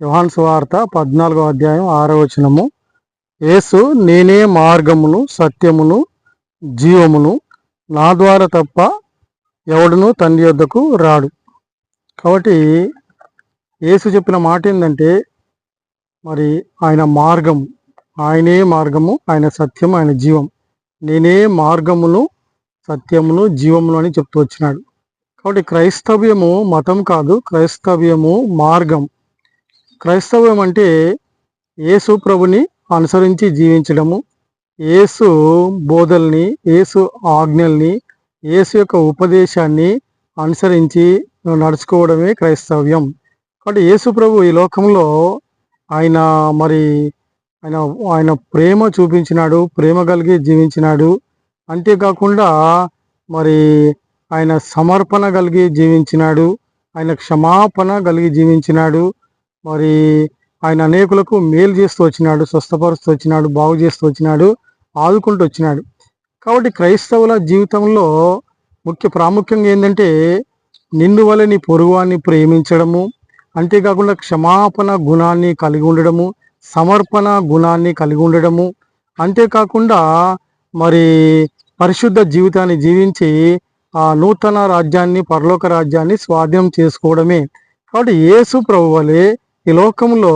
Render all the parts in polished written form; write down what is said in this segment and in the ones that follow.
యోహాను సువార్త 14వ అధ్యాయం 6వ వచనము. యేసు, నేనే మార్గమును సత్యమును జీవమును, నా ద్వారా తప్ప ఎవడును తండ్రి యొద్దకు రాడు. కాబట్టి యేసు చెప్పిన మాట ఏంటంటే, మరి ఆయన మార్గము, ఆయనే మార్గము, ఆయన సత్యము, ఆయన జీవం. నేనే మార్గమును సత్యమును జీవమును అని చెప్తూ వచ్చినాడు. కాబట్టి క్రైస్తవ్యము మతం కాదు, క్రైస్తవ్యము మార్గం. క్రైస్తవ్యం అంటే యేసు ప్రభుని అనుసరించి జీవించడము, యేసు బోధల్ని, యేసు ఆజ్ఞల్ని, యేసు యొక్క ఉపదేశాన్ని అనుసరించి నడుచుకోవడమే క్రైస్తవ్యం. కాబట్టి యేసు ప్రభు ఈ లోకంలో ఆయన మరి ఆయన ఆయన ప్రేమ చూపించినాడు, ప్రేమ కలిగి జీవించినాడు. అంతేకాకుండా మరి ఆయన సమర్పణ కలిగి జీవించినాడు, ఆయన క్షమాపణ కలిగి జీవించినాడు. మరి ఆయన అనేకులకు మేలు చేస్తూ వచ్చినాడు, స్వస్థపరుస్తూ వచ్చినాడు, బాగు చేస్తూ వచ్చినాడు, ఆదుకుంటూ వచ్చినాడు. కాబట్టి క్రైస్తవుల జీవితంలో ప్రాముఖ్యంగా ఏంటంటే, నిన్ను వలె నీ పొరుగువాన్ని ప్రేమించడము, అంతేకాకుండా క్షమాపణ గుణాన్ని కలిగి ఉండడము, సమర్పణ గుణాన్ని కలిగి ఉండడము, అంతేకాకుండా మరి పరిశుద్ధ జీవితాన్ని జీవించి ఆ నూతన రాజ్యాన్ని, పరలోక రాజ్యాన్ని స్వాధీనం చేసుకోవడమే. కాబట్టి యేసు ప్రభు వలె ఈ లోకంలో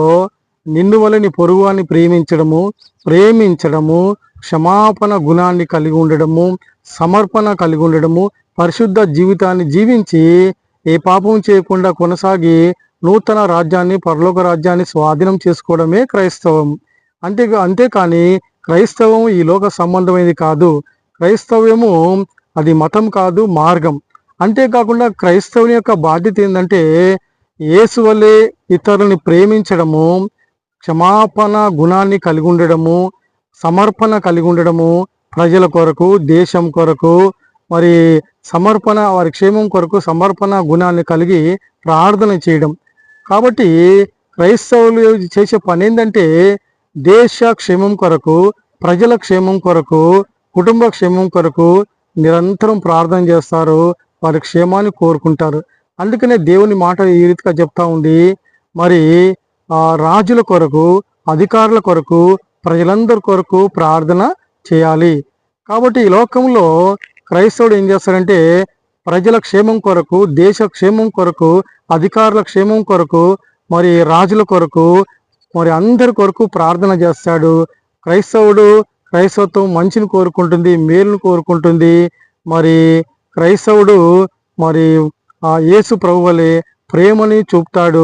నిన్ను వలె నీ పొరుగువాన్ని ప్రేమించడము, క్షమాపణ గుణాన్ని కలిగి ఉండడము, సమర్పణ కలిగి ఉండడము, పరిశుద్ధ జీవితాన్ని జీవించి ఏ పాపం చేయకుండా కొనసాగి నూతన రాజ్యాన్ని, పరలోక రాజ్యాన్ని స్వాధీనం చేసుకోవడమే క్రైస్తవం. అంతేకాని క్రైస్తవం ఈ లోక సంబంధమైనది కాదు. క్రైస్తవ్యము అది మతం కాదు, మార్గం. అంతేకాకుండా క్రైస్తవుని యొక్క బాధ్యత ఏంటంటే, యేసు వలె ఇతరులని ప్రేమించడము, క్షమాపణ గుణాన్ని కలిగి ఉండడము, సమర్పణ కలిగి ఉండడము, ప్రజల కొరకు, దేశం కొరకు, మరి సమర్పణ, వారి క్షేమం కొరకు సమర్పణ గుణాన్ని కలిగి ప్రార్థన చేయడం. కాబట్టి క్రైస్తవులు చేసే పని ఏంటంటే, దేశ క్షేమం కొరకు, ప్రజల క్షేమం కొరకు, కుటుంబ క్షేమం కొరకు నిరంతరం ప్రార్థన చేస్తారు, వారి క్షేమాన్ని కోరుకుంటారు. అందుకనే దేవుని మాట ఈ రీతిగా చెప్తా ఉంది, మరి రాజుల కొరకు, అధికారుల కొరకు, ప్రజలందరి కొరకు ప్రార్థన చేయాలి. కాబట్టి ఈ లోకంలో క్రైస్తవుడు ఏం చేస్తాడంటే, ప్రజల క్షేమం కొరకు, దేశ క్షేమం కొరకు, అధికారుల క్షేమం కొరకు, మరి రాజుల కొరకు, మరి అందరి కొరకు ప్రార్థన చేస్తాడు. క్రైస్తవత్వం మంచిని కోరుకుంటుంది, మేలును కోరుకుంటుంది. మరి క్రైస్తవుడు మరి యేసు ప్రభు వలె ప్రేమని చూపుతాడు,